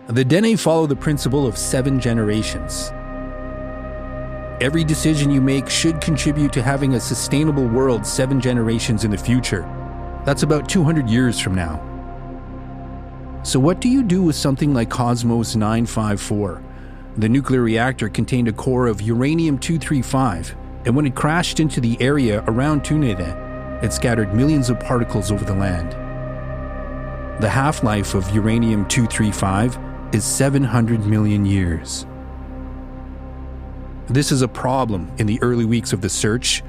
The Dene follow the principle of 7 generations. Every decision you make should contribute to having a sustainable world 7 generations in the future. That's about 200 years from now. So what do you do with something like Cosmos 954? The nuclear reactor contained a core of uranium-235, and when it crashed into the area around Denendeh, it scattered millions of particles over the land. The half-life of uranium-235 is 700 million years. This is a problem in the early weeks of the search.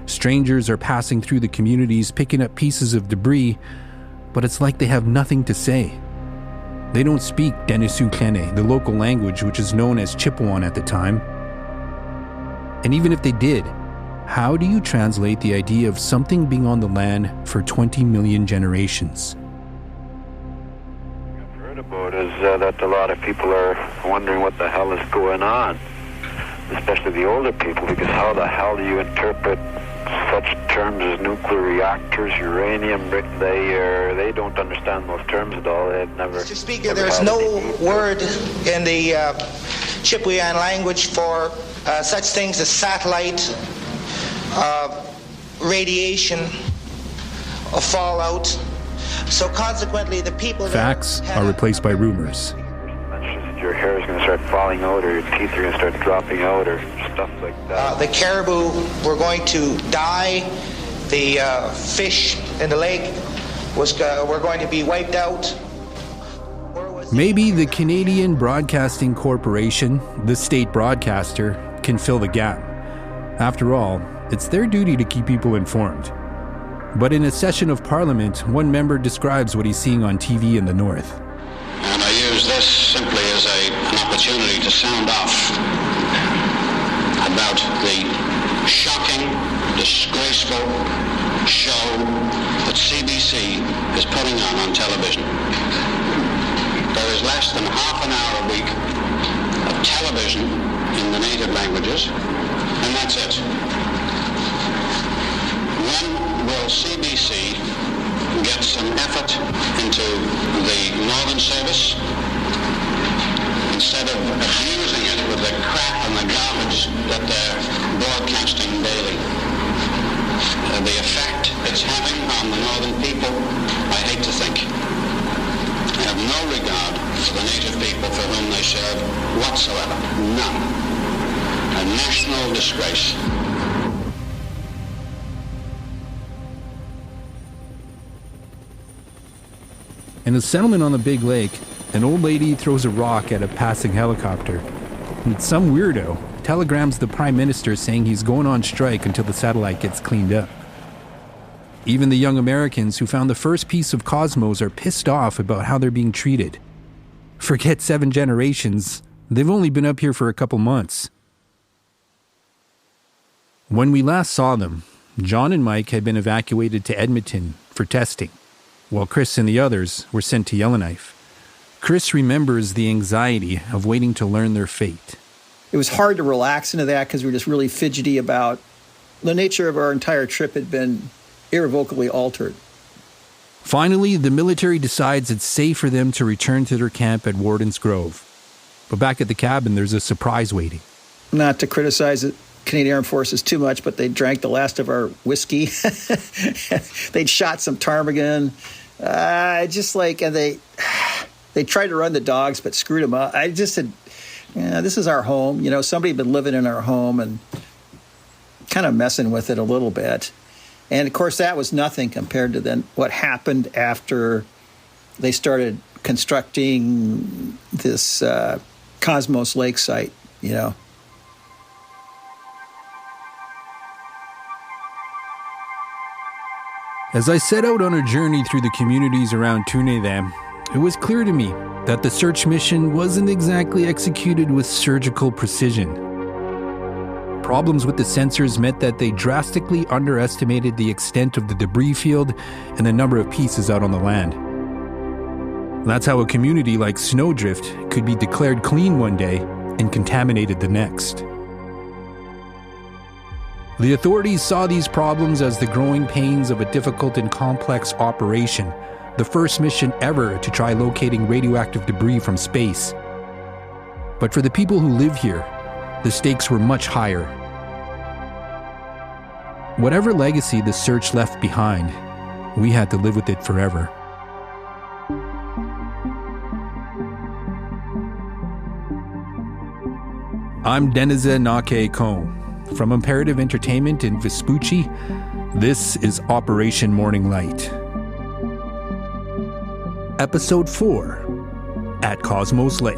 Strangers are passing through the communities picking up pieces of debris, but it's like they have nothing to say. They don't speak Denesuline, the local language which is known as Chippewan at the time. And even if they did, how do you translate the idea of something being on the land for 20 million generations? What I've heard about is that a lot of people are wondering what the hell is going on, especially the older people, because how the hell do you interpret such terms as nuclear reactors, uranium? They don't understand those terms at all. They've never. Mr. Speaker, there's no word in the Chippewan language for such things as satellite, radiation, fallout. So consequently, the people. Facts are replaced by rumors. Your hair is going to start falling out, or your teeth are going to start dropping out, or stuff like that. The caribou were going to die. The fish in the lake were going to be wiped out. Maybe the Canadian Broadcasting Corporation, the state broadcaster, can fill the gap. After all, it's their duty to keep people informed. But in a session of Parliament, one member describes what he's seeing on TV in the North. And I use this simply as an opportunity to sound off about the shocking, disgraceful show that CBC is putting on television. There is less than half an hour a week of television in the native languages, and that's it. When will CBC get some effort into the Northern Service instead of abusing it with the crap and the garbage that they're broadcasting daily? The effect it's having on the Northern people, I hate to think. They have no regard for the native people for whom they serve whatsoever. None. A national disgrace. In a settlement on the Big Lake, an old lady throws a rock at a passing helicopter. And some weirdo telegrams the Prime Minister saying he's going on strike until the satellite gets cleaned up. Even the young Americans who found the first piece of Cosmos are pissed off about how they're being treated. Forget 7 generations, they've only been up here for a couple months. When we last saw them, John and Mike had been evacuated to Edmonton for testing, while Chris and the others were sent to Yellowknife. Chris remembers the anxiety of waiting to learn their fate. It was hard to relax into that because we were just really fidgety about the nature of our entire trip had been irrevocably altered. Finally, the military decides it's safe for them to return to their camp at Warden's Grove. But back at the cabin, there's a surprise waiting. Not to criticize the Canadian Armed Forces too much, but they drank the last of our whiskey. They'd shot some ptarmigan. And they tried to run the dogs, but screwed them up. I just said, this is our home. You know, somebody had been living in our home and kind of messing with it a little bit. And, of course, that was nothing compared to then what happened after they started constructing this Cosmos Lake site, you know. As I set out on a journey through the communities around Denendeh, it was clear to me that the search mission wasn't exactly executed with surgical precision. Problems with the sensors meant that they drastically underestimated the extent of the debris field and the number of pieces out on the land. That's how a community like Snowdrift could be declared clean one day and contaminated the next. The authorities saw these problems as the growing pains of a difficult and complex operation, the first mission ever to try locating radioactive debris from space. But for the people who live here, the stakes were much higher. Whatever legacy the search left behind, we had to live with it forever. I'm Dëneze Nakehk'o. From Imperative Entertainment in Vespucci, this is Operation Morning Light. Episode 4, at Cosmos Lake.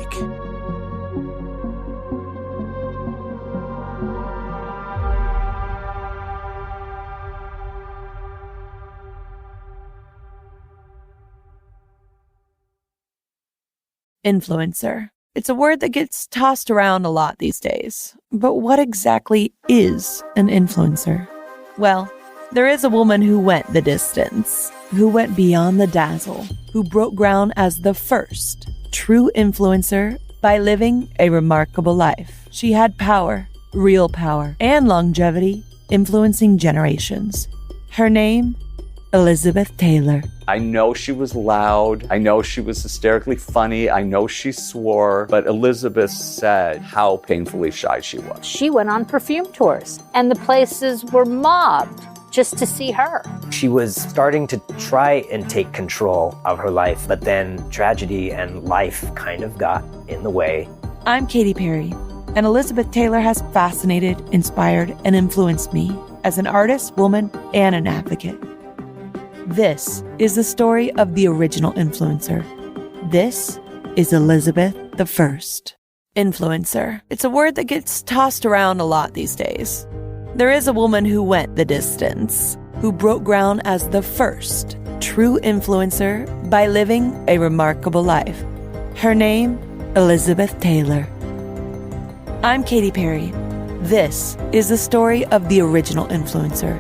Influencer. It's a word that gets tossed around a lot these days. But what exactly is an influencer? Well, there is a woman who went the distance, who went beyond the dazzle, who broke ground as the first true influencer by living a remarkable life. She had power, real power, and longevity, influencing generations. Her name, Elizabeth Taylor. I know she was loud. I know she was hysterically funny. I know she swore. But Elizabeth said how painfully shy she was. She went on perfume tours, and the places were mobbed just to see her. She was starting to try and take control of her life, but then tragedy and life kind of got in the way. I'm Katy Perry, and Elizabeth Taylor has fascinated, inspired, and influenced me as an artist, woman, and an advocate. This is the story of the original influencer. This is Elizabeth I. Influencer. It's a word that gets tossed around a lot these days. There is a woman who went the distance, who broke ground as the first true influencer by living a remarkable life. Her name, Elizabeth Taylor. I'm Katy Perry. This is the story of the original influencer.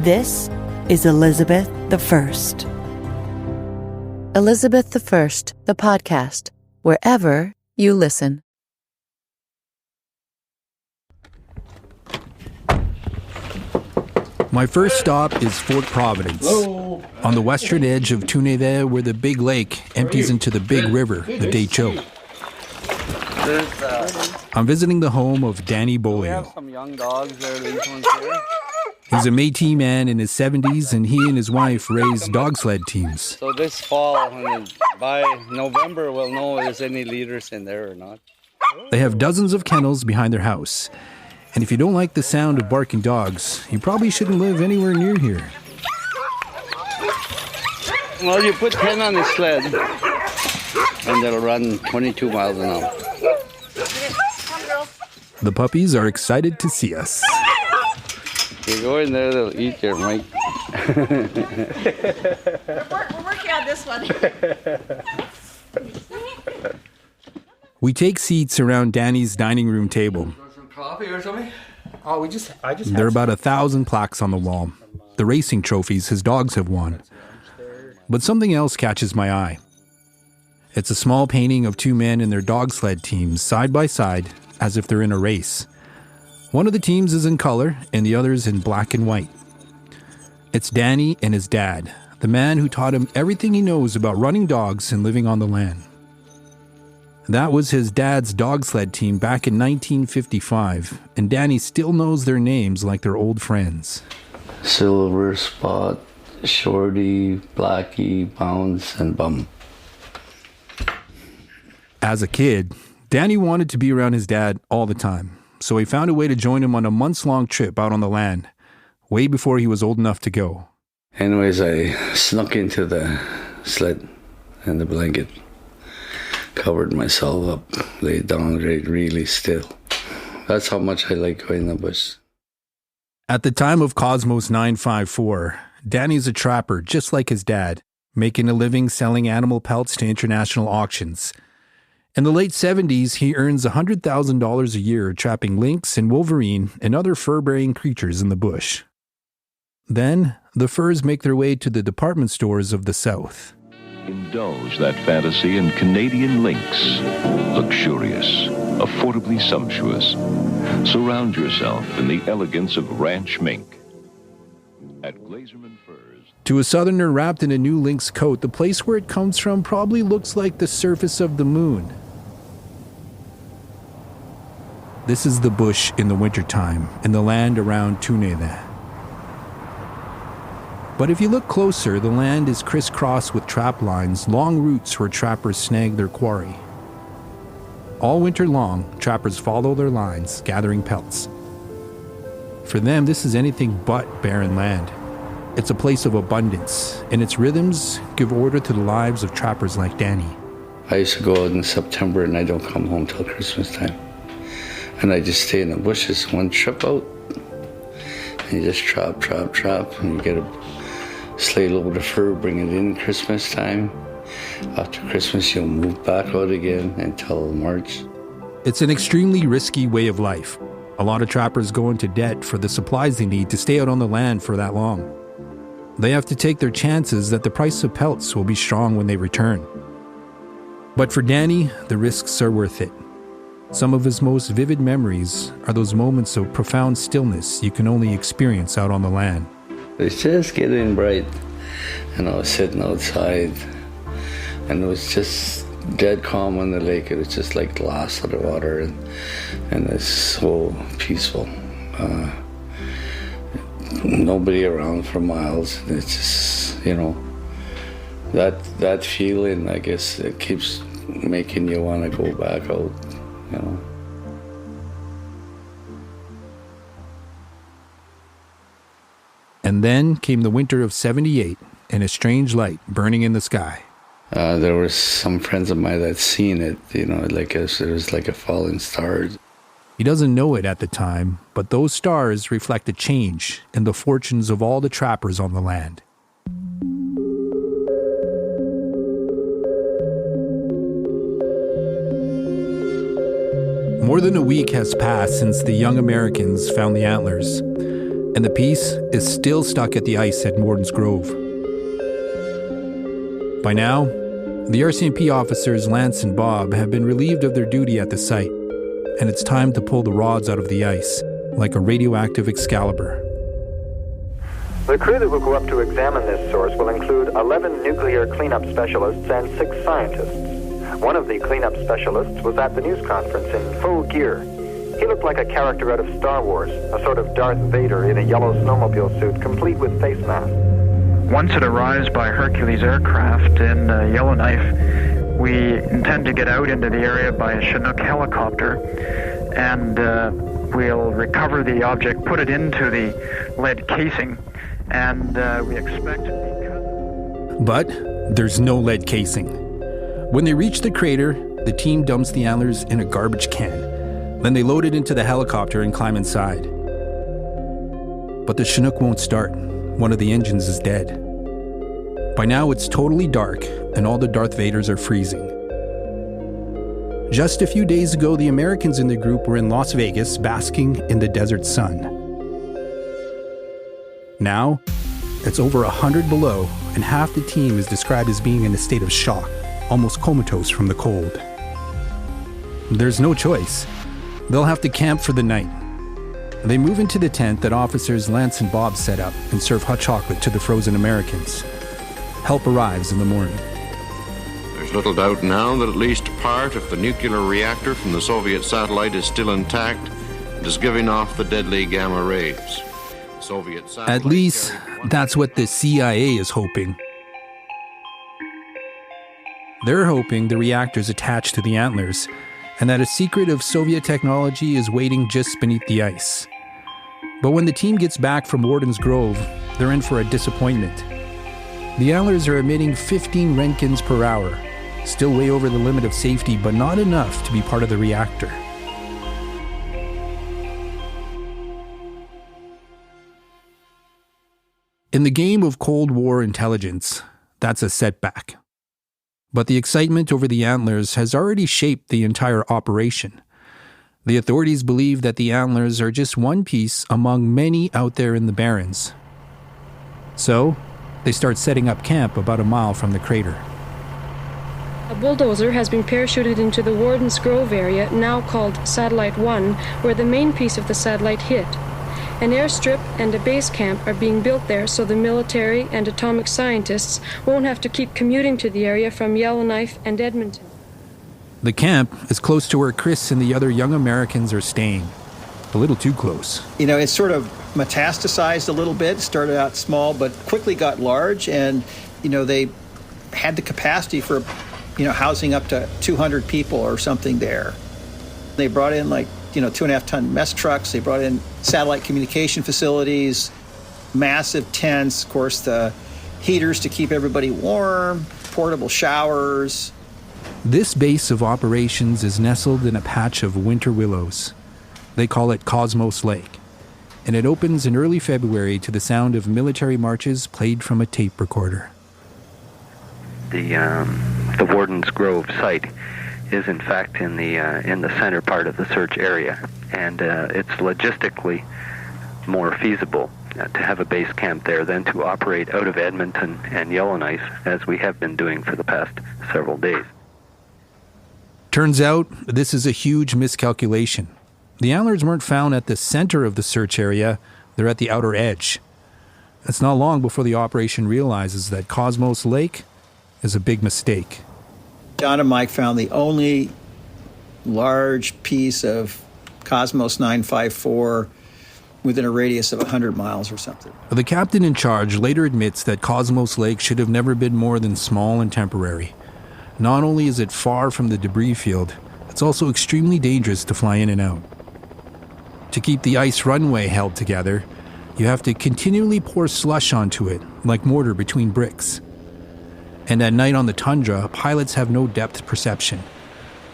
This is Elizabeth I. Elizabeth I, the podcast, wherever you listen. My first stop is Fort Providence, on the western edge of Denendeh, where the big lake empties into the big river, the Dehcho. I'm visiting the home of Danny We have some young dogs there, these ones here. He's a Métis man in his 70s, and he and his wife raise dog sled teams. So this fall, and by November, we'll know if there's any leaders in there or not. They have dozens of kennels behind their house. And if you don't like the sound of barking dogs, you probably shouldn't live anywhere near here. Well, you put 10 on the sled, and they'll run 22 miles an hour. The puppies are excited to see us. You go in there, they'll eat your Mike. We're working on this one. We take seats around Danny's dining room table. Some coffee or something? Oh, There are about 1,000 plaques on the wall, the racing trophies his dogs have won. But something else catches my eye. It's a small painting of two men in their dog sled teams, side by side, as if they're in a race. One of the teams is in color, and the other is in black and white. It's Danny and his dad, the man who taught him everything he knows about running dogs and living on the land. That was his dad's dog sled team back in 1955, and Danny still knows their names like they're old friends. Silver, Spot, Shorty, Blackie, Bounce, and Bum. As a kid, Danny wanted to be around his dad all the time, so he found a way to join him on a months-long trip out on the land, way before he was old enough to go. Anyways, I snuck into the sled and the blanket, covered myself up, laid down really still. That's how much I like going in the bush. At the time of Cosmos 954, Danny's a trapper just like his dad, making a living selling animal pelts to international auctions. In the late 70s, he earns $100,000 a year trapping lynx and wolverine and other fur-bearing creatures in the bush. Then, the furs make their way to the department stores of the South. Indulge that fantasy in Canadian lynx. Luxurious, affordably sumptuous. Surround yourself in the elegance of ranch mink. At Glazerman Furs. To a southerner wrapped in a new lynx coat, the place where it comes from probably looks like the surface of the moon. This is the bush in the wintertime, in the land around Denendeh. But if you look closer, the land is crisscrossed with trap lines, long routes where trappers snag their quarry. All winter long, trappers follow their lines, gathering pelts. For them, this is anything but barren land. It's a place of abundance, and its rhythms give order to the lives of trappers like Danny. I used to go out in September and I don't come home till Christmas time. And I just stay in the bushes, one trip out, and you just trap, and you get a sleigh load of fur, bring it in Christmas time. After Christmas, you'll move back out again until March. It's an extremely risky way of life. A lot of trappers go into debt for the supplies they need to stay out on the land for that long. They have to take their chances that the price of pelts will be strong when they return. But for Danny, the risks are worth it. Some of his most vivid memories are those moments of profound stillness you can only experience out on the land. It's just getting bright, and I was sitting outside, and it was just dead calm on the lake. It was just like glass of the water, and it's so peaceful. Nobody around for miles. It's just, that feeling, I guess, it keeps making you want to go back out, And then came the winter of '78 and a strange light burning in the sky. There were some friends of mine that seen it, like it was like a falling star. He doesn't know it at the time, but those stars reflect a change in the fortunes of all the trappers on the land. More than a week has passed since the young Americans found the antlers, and the piece is still stuck at the ice at Morton's Grove. By now, the RCMP officers Lance and Bob have been relieved of their duty at the site, and it's time to pull the rods out of the ice, like a radioactive Excalibur. The crew that will go up to examine this source will include 11 nuclear cleanup specialists and 6 scientists. One of the cleanup specialists was at the news conference in full gear. He looked like a character out of Star Wars, a sort of Darth Vader in a yellow snowmobile suit, complete with face mask. Once it arrives by Hercules aircraft in Yellowknife, we intend to get out into the area by a Chinook helicopter, and we'll recover the object, put it into the lead casing, and we expect... But there's no lead casing. When they reach the crater, the team dumps the antlers in a garbage can. Then they load it into the helicopter and climb inside. But the Chinook won't start. One of the engines is dead. By now it's totally dark, and all the Darth Vaders are freezing. Just a few days ago, the Americans in the group were in Las Vegas basking in the desert sun. Now, it's over 100 below, and half the team is described as being in a state of shock, almost comatose from the cold. There's no choice. They'll have to camp for the night. They move into the tent that officers Lance and Bob set up and serve hot chocolate to the frozen Americans. Help arrives in the morning. There's little doubt now that at least part of the nuclear reactor from the Soviet satellite is still intact and is giving off the deadly gamma rays. At least, that's what the CIA is hoping. They're hoping the reactor's attached to the antlers, and that a secret of Soviet technology is waiting just beneath the ice. But when the team gets back from Warden's Grove, they're in for a disappointment. The antlers are emitting 15 roentgens per hour, still way over the limit of safety, but not enough to be part of the reactor. In the game of Cold War intelligence, that's a setback. But the excitement over the antlers has already shaped the entire operation. The authorities believe that the antlers are just one piece among many out there in the Barrens. So, they start setting up camp about a mile from the crater. A bulldozer has been parachuted into the Warden's Grove area, now called Satellite 1, where the main piece of the satellite hit. An airstrip and a base camp are being built there so the military and atomic scientists won't have to keep commuting to the area from Yellowknife and Edmonton. The camp is close to where Chris and the other young Americans are staying. A little too close. You know, it sort of metastasized a little bit, started out small, but quickly got large, and, you know, they had the capacity for, you know, housing up to 200 people or something there. They brought in 2.5-ton mess trucks. They brought in satellite communication facilities, massive tents, of course, the heaters to keep everybody warm, portable showers. This base of operations is nestled in a patch of winter willows. They call it Cosmos Lake, and it opens in early February to the sound of military marches played from a tape recorder. The Warden's Grove site is in fact in the center part of the search area, and it's logistically more feasible to have a base camp there than to operate out of Edmonton and Yellowknife as we have been doing for the past several days. Turns out this is a huge miscalculation. The antlers weren't found at the center of the search area, they're at the outer edge. It's not long before the operation realizes that Cosmos Lake is a big mistake. John and Mike found the only large piece of Cosmos 954 within a radius of 100 miles or something. The captain in charge later admits that Cosmos Lake should have never been more than small and temporary. Not only is it far from the debris field, it's also extremely dangerous to fly in and out. To keep the ice runway held together, you have to continually pour slush onto it, like mortar between bricks. And at night on the tundra, pilots have no depth perception.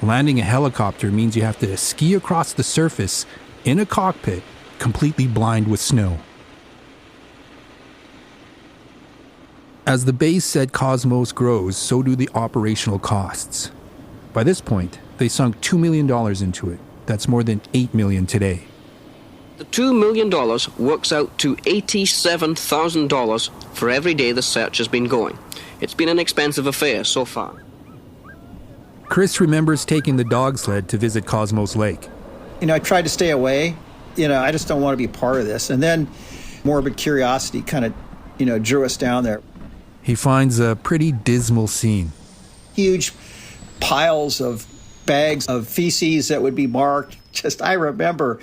Landing a helicopter means you have to ski across the surface in a cockpit, completely blind with snow. As the base at Cosmos grows, so do the operational costs. By this point, they sunk $2 million into it. That's more than $8 million today. The $2 million works out to $87,000 for every day the search has been going. It's been an expensive affair so far. Chris remembers taking the dog sled to visit Cosmos Lake. You know, I tried to stay away. You know, I just don't want to be part of this. And then morbid curiosity kind of, drew us down there. He finds a pretty dismal scene. Huge piles of bags of feces that would be marked. I remember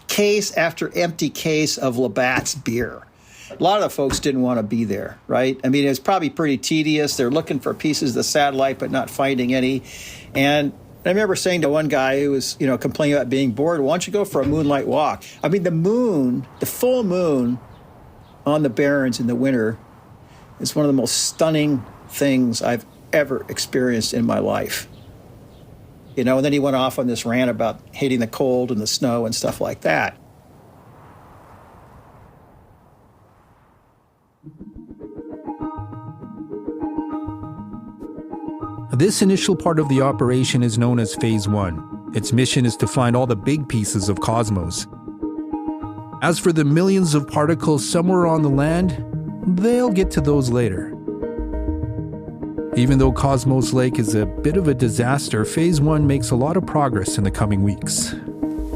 case after empty case of Labatt's beer. A lot of the folks didn't want to be there, right? I mean, it was probably pretty tedious. They're looking for pieces of the satellite, but not finding any. And I remember saying to one guy who was, complaining about being bored, why don't you go for a moonlight walk? I mean, the moon, the full moon on the Barrens in the winter is one of the most stunning things I've ever experienced in my life. And then he went off on this rant about hating the cold and the snow and stuff like that. This initial part of the operation is known as Phase 1. Its mission is to find all the big pieces of Cosmos. As for the millions of particles somewhere on the land, they'll get to those later. Even though Cosmos Lake is a bit of a disaster, Phase 1 makes a lot of progress in the coming weeks.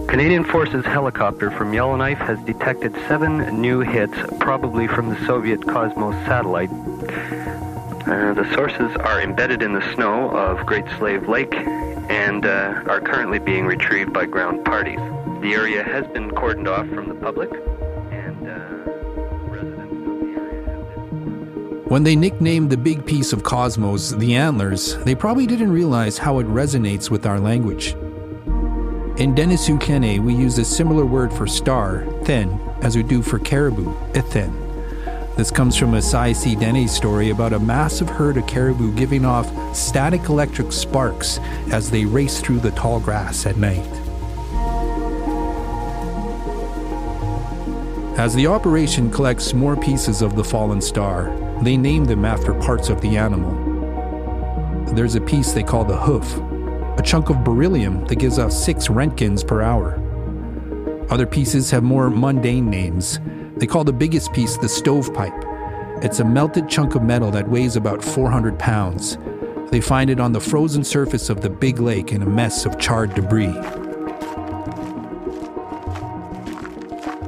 Canadian Forces helicopter from Yellowknife has detected 7 new hits, probably from the Soviet Cosmos satellite. The sources are embedded in the snow of Great Slave Lake and are currently being retrieved by ground parties. The area has been cordoned off from the public, and residents of the area have been... When they nicknamed the big piece of Cosmos the antlers, they probably didn't realize how it resonates with our language. In Denesuline, we use a similar word for star, then, as we do for caribou, ethen. This comes from a Dëneze Dene story about a massive herd of caribou giving off static electric sparks as they race through the tall grass at night. As the operation collects more pieces of the fallen star, they name them after parts of the animal. There's a piece they call the hoof, a chunk of beryllium that gives off 6 Roentgens per hour. Other pieces have more mundane names. They call the biggest piece the stovepipe. It's a melted chunk of metal that weighs about 400 pounds. They find it on the frozen surface of the big lake in a mess of charred debris.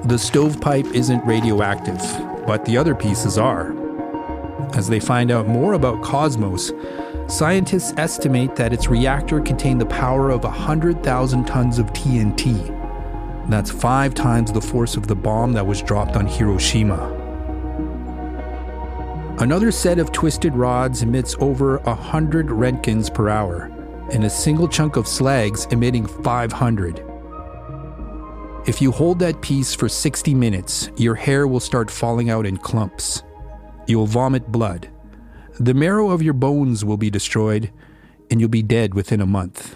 The stovepipe isn't radioactive, but the other pieces are. As they find out more about Cosmos, scientists estimate that its reactor contained the power of 100,000 tons of TNT. That's 5 times the force of the bomb that was dropped on Hiroshima. Another set of twisted rods emits over 100 roentgens per hour, and a single chunk of slag's emitting 500. If you hold that piece for 60 minutes, your hair will start falling out in clumps. You'll vomit blood. The marrow of your bones will be destroyed, and you'll be dead within a month.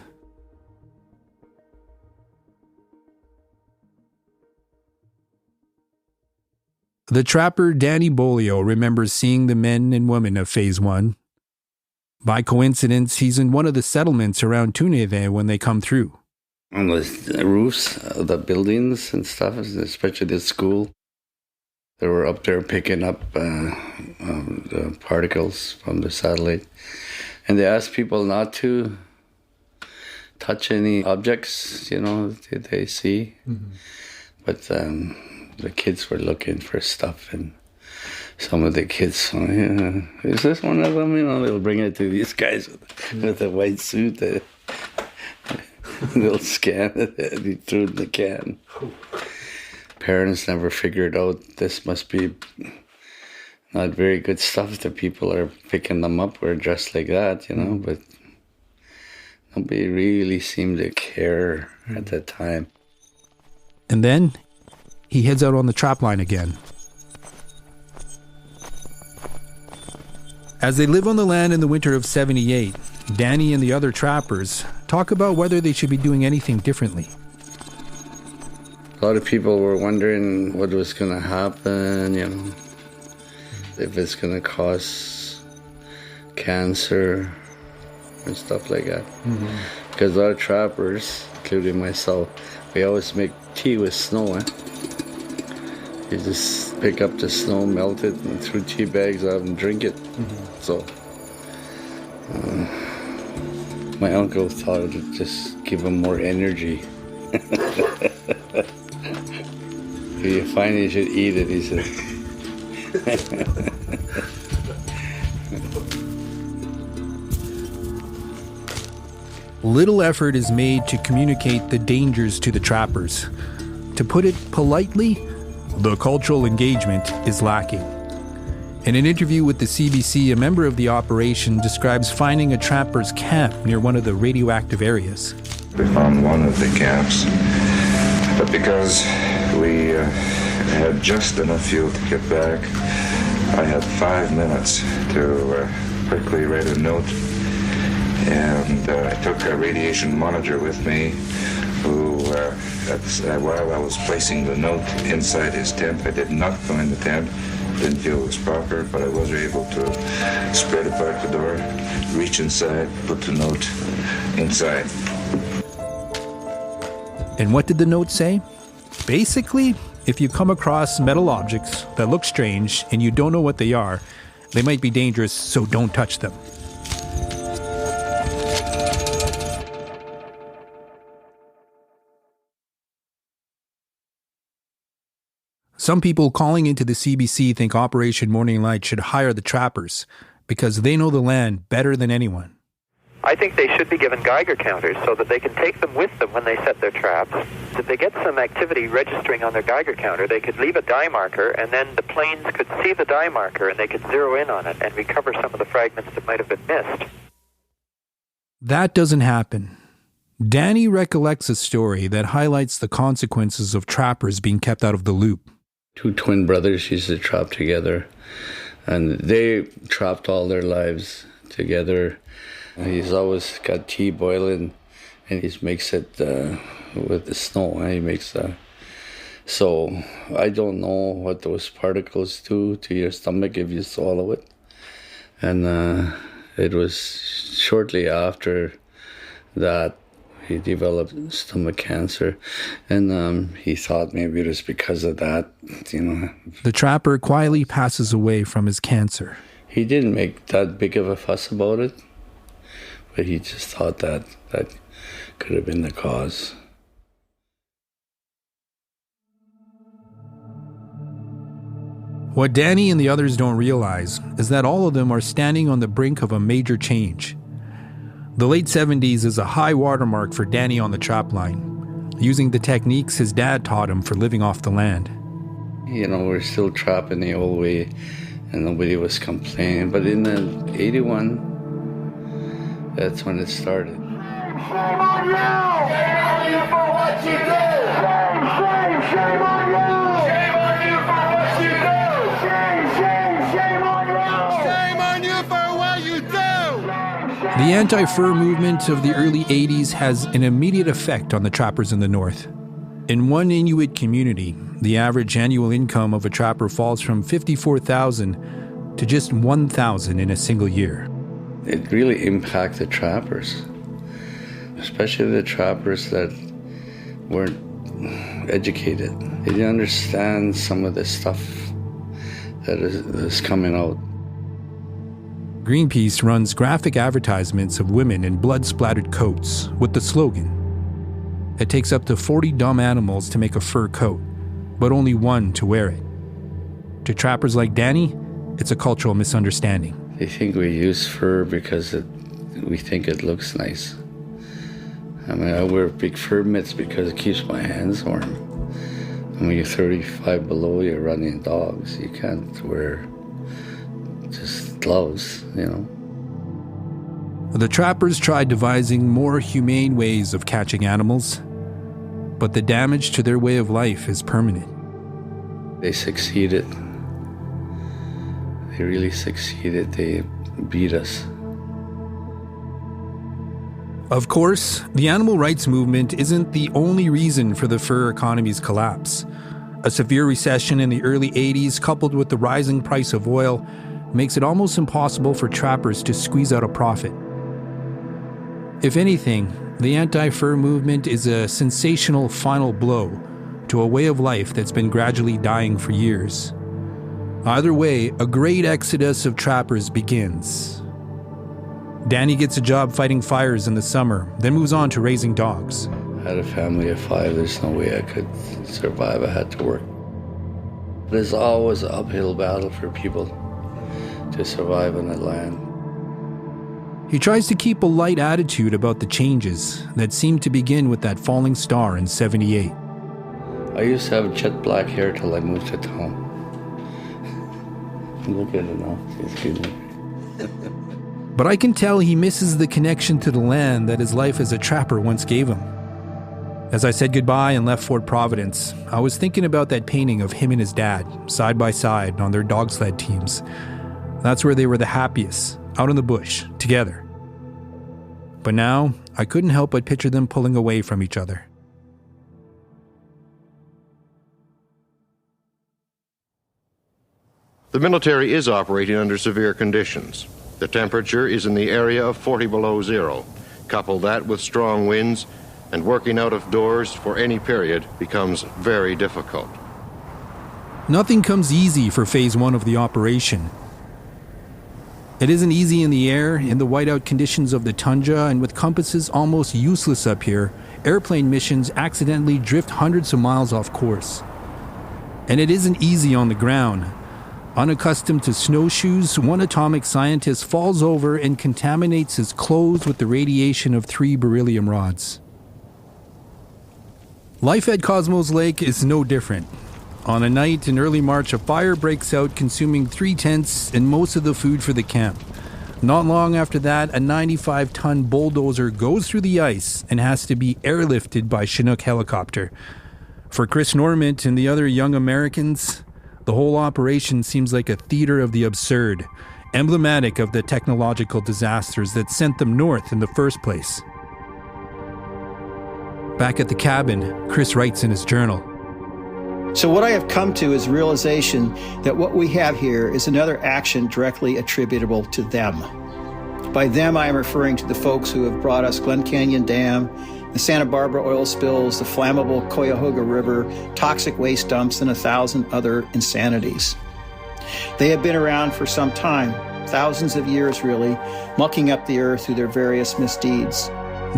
The trapper Danny Bolio remembers seeing the men and women of Phase 1. By coincidence, he's in one of the settlements around Denendeh when they come through. On the roofs of the buildings and stuff, especially the school, they were up there picking up the particles from the satellite. And they asked people not to touch any objects, that they see. Mm-hmm. But the kids were looking for stuff, and some of the kids, is this one of them? They'll bring it to these guys with a white suit. They'll scan it and he threw it in the can. Parents never figured out this must be not very good stuff that people are picking them up or dressed like that, but nobody really seemed to care at that time. And then he heads out on the trap line again. As they live on the land in the winter of 78, Danny and the other trappers talk about whether they should be doing anything differently. A lot of people were wondering what was going to happen, if it's going to cause cancer and stuff like that. Mm-hmm. Because a lot of trappers, including myself, we always make tea with snow. You just pick up the snow, melt it, and throw tea bags out and drink it. Mm-hmm. So, my uncle thought it would just give him more energy. If you find you should eat it, he said. Little effort is made to communicate the dangers to the trappers. To put it politely, the cultural engagement is lacking. In an interview with the CBC, a member of the operation describes finding a trapper's camp near one of the radioactive areas. We found one of the camps, but because we had just enough fuel to get back, I had 5 minutes to quickly write a note. And I took a radiation monitor with me who, while I was placing the note inside his tent, I did not go in the tent, didn't feel it was proper, but I was able to spread apart the door, reach inside, put the note inside. And what did the note say? Basically, if you come across metal objects that look strange and you don't know what they are, they might be dangerous, so don't touch them. Some people calling into the CBC think Operation Morning Light should hire the trappers because they know the land better than anyone. I think they should be given Geiger counters so that they can take them with them when they set their traps. If they get some activity registering on their Geiger counter, they could leave a dye marker, and then the planes could see the dye marker and they could zero in on it and recover some of the fragments that might have been missed. That doesn't happen. Danny recollects a story that highlights the consequences of trappers being kept out of the loop. 2 twin brothers used to trap together, and they trapped all their lives together. He's always got tea boiling, and he makes it with the snow. He makes so I don't know what those particles do to your stomach if you swallow it. And it was shortly after that he developed stomach cancer, and he thought maybe it was because of that, The trapper quietly passes away from his cancer. He didn't make that big of a fuss about it, but he just thought that could have been the cause. What Danny and the others don't realize is that all of them are standing on the brink of a major change. The late 70s is a high watermark for Danny on the trapline, using the techniques his dad taught him for living off the land. You know, we're still trapping the old way, and nobody was complaining. But in the 81, that's when it started. Shame on you! Shame on you for what you do! Shame on you! Shame on you for what you do! Shame on you! Shame on you for what you do! The anti-fur movement of the early 80s has an immediate effect on the trappers in the North. In one Inuit community, the average annual income of a trapper falls from $54,000 to just $1,000 in a single year. It really impacted trappers, especially the trappers that weren't educated. They didn't understand some of the stuff that is coming out. Greenpeace runs graphic advertisements of women in blood-splattered coats with the slogan, "It takes up to 40 dumb animals to make a fur coat, but only one to wear it." To trappers like Danny, it's a cultural misunderstanding. They think we use fur because we think it looks nice. I mean, I wear big fur mitts because it keeps my hands warm. And when you're 35 below, you're running dogs. You can't wear just gloves, you know. The trappers tried devising more humane ways of catching animals, but the damage to their way of life is permanent. They succeeded. They really succeeded. They beat us. Of course, the animal rights movement isn't the only reason for the fur economy's collapse. A severe recession in the early 80s, coupled with the rising price of oil, makes it almost impossible for trappers to squeeze out a profit. If anything, the anti-fur movement is a sensational final blow to a way of life that's been gradually dying for years. Either way, a great exodus of trappers begins. Danny gets a job fighting fires in the summer, then moves on to raising dogs. I had a family of 5. There's no way I could survive. I had to work. There's always an uphill battle for people to survive on the land. He tries to keep a light attitude about the changes that seemed to begin with that falling star in '78. I used to have jet black hair till I moved to town. Look at it now. It's good. But I can tell he misses the connection to the land that his life as a trapper once gave him. As I said goodbye and left Fort Providence, I was thinking about that painting of him and his dad, side by side on their dog sled teams. That's where they were the happiest, out in the bush, together. But now, I couldn't help but picture them pulling away from each other. The military is operating under severe conditions. The temperature is in the area of 40 below zero. Couple that with strong winds, and working out of doors for any period becomes very difficult. Nothing comes easy for Phase 1 of the operation. It isn't easy in the air, in the whiteout conditions of the tundra, and with compasses almost useless up here, airplane missions accidentally drift hundreds of miles off course. And it isn't easy on the ground. Unaccustomed to snowshoes, one atomic scientist falls over and contaminates his clothes with the radiation of 3 beryllium rods. Life at Cosmos Lake is no different. On a night in early March, a fire breaks out, consuming 3 tents and most of the food for the camp. Not long after that, a 95-ton bulldozer goes through the ice and has to be airlifted by Chinook helicopter. For Chris Normant and the other young Americans, the whole operation seems like a theater of the absurd, emblematic of the technological disasters that sent them north in the first place. Back at the cabin, Chris writes in his journal, So what I have come to is realization that what we have here is another action directly attributable to them. By them, I am referring to the folks who have brought us Glen Canyon Dam, the Santa Barbara oil spills, the flammable Cuyahoga River, toxic waste dumps, and 1,000 other insanities. They have been around for some time, thousands of years really, mucking up the earth through their various misdeeds.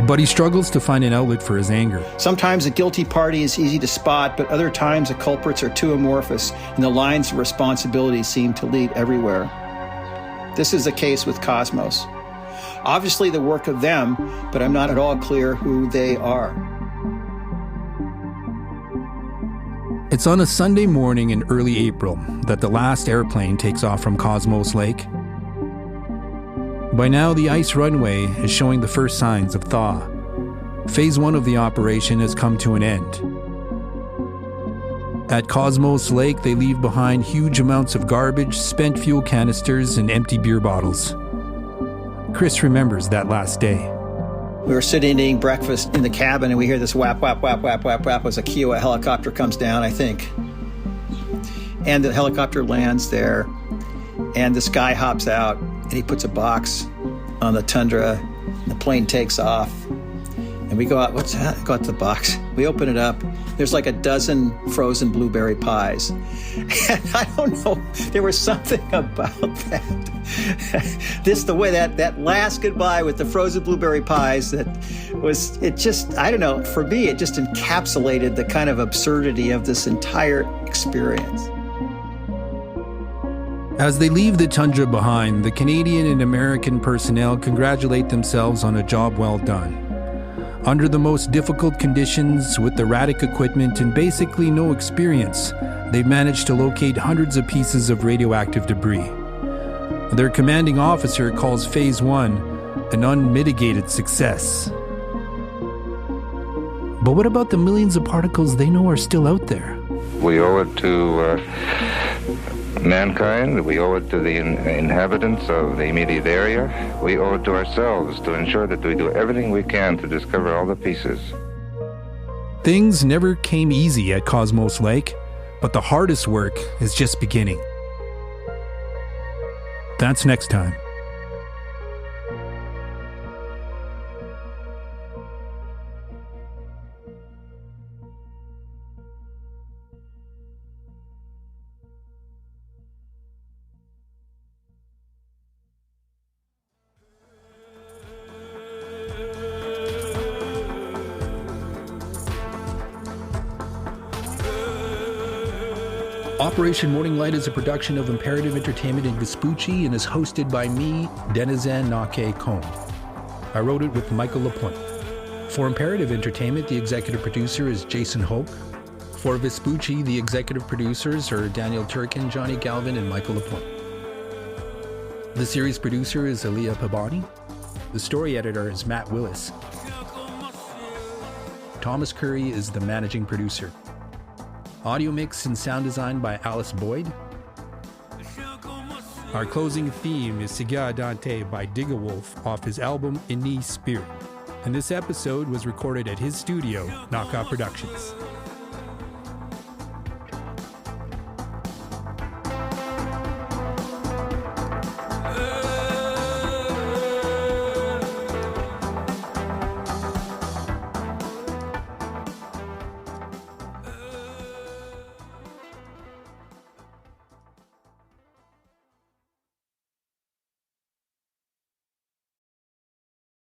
But he struggles to find an outlet for his anger. Sometimes a guilty party is easy to spot, but other times the culprits are too amorphous, and the lines of responsibility seem to lead everywhere. This is the case with Cosmos. Obviously the work of them, but I'm not at all clear who they are. It's on a Sunday morning in early April that the last airplane takes off from Cosmos Lake. By now, the ice runway is showing the first signs of thaw. Phase 1 of the operation has come to an end. At Cosmos Lake, they leave behind huge amounts of garbage, spent fuel canisters, and empty beer bottles. Chris remembers that last day. We were sitting eating breakfast in the cabin, and we hear this whap, whap, whap, whap, whap, whap as a Kiowa helicopter comes down, I think. And the helicopter lands there, and this guy hops out, and he puts a box on the tundra, and the plane takes off. And we go out, what's that? Go out to the box. We open it up. There's like a dozen frozen blueberry pies. And I don't know, there was something about that. The way that last goodbye with the frozen blueberry pies, I don't know, for me, it just encapsulated the kind of absurdity of this entire experience. As they leave the tundra behind, the Canadian and American personnel congratulate themselves on a job well done. Under the most difficult conditions, with erratic equipment and basically no experience, they've managed to locate hundreds of pieces of radioactive debris. Their commanding officer calls Phase 1 an unmitigated success. But what about the millions of particles they know are still out there? We owe it to mankind, we owe it to the inhabitants of the immediate area, we owe it to ourselves to ensure that we do everything we can to discover all the pieces. Things never came easy at Cosmos Lake, but the hardest work is just beginning. That's next time. Operation Morning Light is a production of Imperative Entertainment in Vespucci and is hosted by me, Dëneze Nakehk'o. I wrote it with Michael LaPointe. For Imperative Entertainment, the executive producer is Jason Hoch. For Vespucci, the executive producers are Daniel Turcan, Johnny Galvin, and Michael LaPointe. The series producer is Aliya Pabani. The story editor is Matt Willis. Thomas Curry is the managing producer. Audio mix and sound design by Alice Boyd. Our closing theme is Siga Dante by Digawolf off his album Inni Spirit. And this episode was recorded at his studio, Knockout Productions.